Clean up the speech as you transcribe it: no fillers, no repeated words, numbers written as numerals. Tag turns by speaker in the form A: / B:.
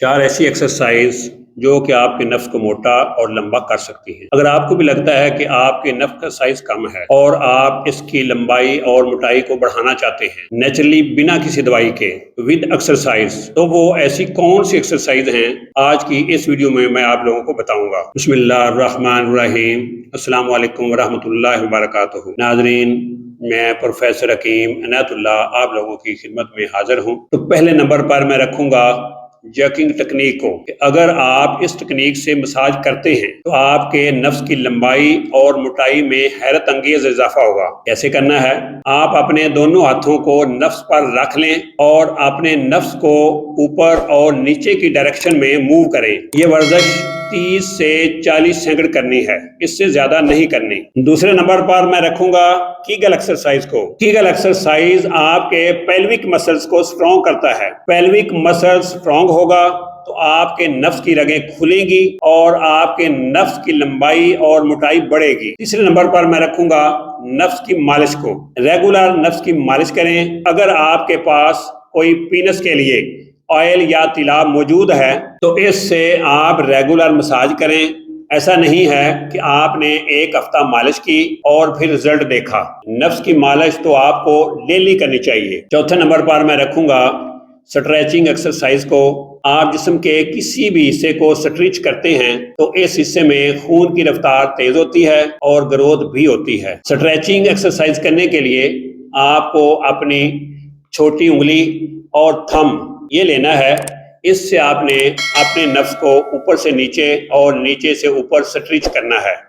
A: 4 ایسی ایکسرسائز جو کہ آپ کے نفس کو موٹا اور لمبا کر سکتی ہیں۔ اگر آپ کو بھی لگتا ہے کہ آپ کے نفس کا سائز کم ہے اور آپ اس کی لمبائی اور موٹائی کو بڑھانا چاہتے ہیں نیچرلی بنا کسی دوائی کے ود ایکسرسائز، تو وہ ایسی کون سی ایکسرسائز ہیں آج کی اس ویڈیو میں آپ لوگوں کو بتاؤں گا۔ بسم اللہ الرحمن الرحیم۔ السلام علیکم ورحمۃ اللہ وبرکاتہ۔ ناظرین، میں پروفیسر حکیم عنایت اللہ آپ لوگوں کی خدمت میں حاضر ہوں۔ تو پہلے نمبر پر میں رکھوں گا جیکنگ ٹیکنیک کو، کہ اگر آپ اس ٹیکنیک سے مساج کرتے ہیں تو آپ کے نفس کی لمبائی اور موٹائی میں حیرت انگیز اضافہ ہوگا۔ کیسے کرنا ہے؟ آپ اپنے دونوں ہاتھوں کو نفس پر رکھ لیں اور اپنے نفس کو اوپر اور نیچے کی ڈائریکشن میں موو کریں۔ یہ ورزش 30 سے 40 سیکنڈ کرنی ہے، اس سے زیادہ نہیں کرنی۔ دوسرے نمبر پر میں رکھوں گا کیگل ایکسرسائز کو۔ کیگل ایکسرسائز آپ کے پیلوک مسلز کو سٹرونگ کرتا ہے۔ پیلوک مسل سٹرونگ ہوگا تو آپ کے نفس کی رگیں کھلیں گی اور آپ کے نفس کی لمبائی اور موٹائی بڑھے گی۔ تیسرے نمبر پر میں رکھوں گا نفس کی مالش کو۔ ریگولر نفس کی مالش کریں۔ اگر آپ کے پاس کوئی پینس کے لیے آئل یا تیلاب موجود ہے تو اس سے آپ ریگولر مساج کریں۔ ایسا نہیں ہے کہ آپ نے ایک ہفتہ مالش کی اور پھر رزلٹ دیکھا۔ نفس کی مالش تو آپ کو ڈیلی کرنی چاہیے۔ چوتھے نمبر پر میں رکھوں گا سٹریچنگ ایکسرسائز کو۔ آپ جسم کے کسی بھی حصے کو سٹریچ کرتے ہیں تو اس حصے میں خون کی رفتار تیز ہوتی ہے اور گروتھ بھی ہوتی ہے۔ سٹریچنگ ایکسرسائز کرنے کے لیے آپ کو اپنی چھوٹی انگلی اور تھم یہ لینا ہے، اس سے آپ نے اپنے نفس کو اوپر سے نیچے اور نیچے سے اوپر سٹریچ کرنا ہے۔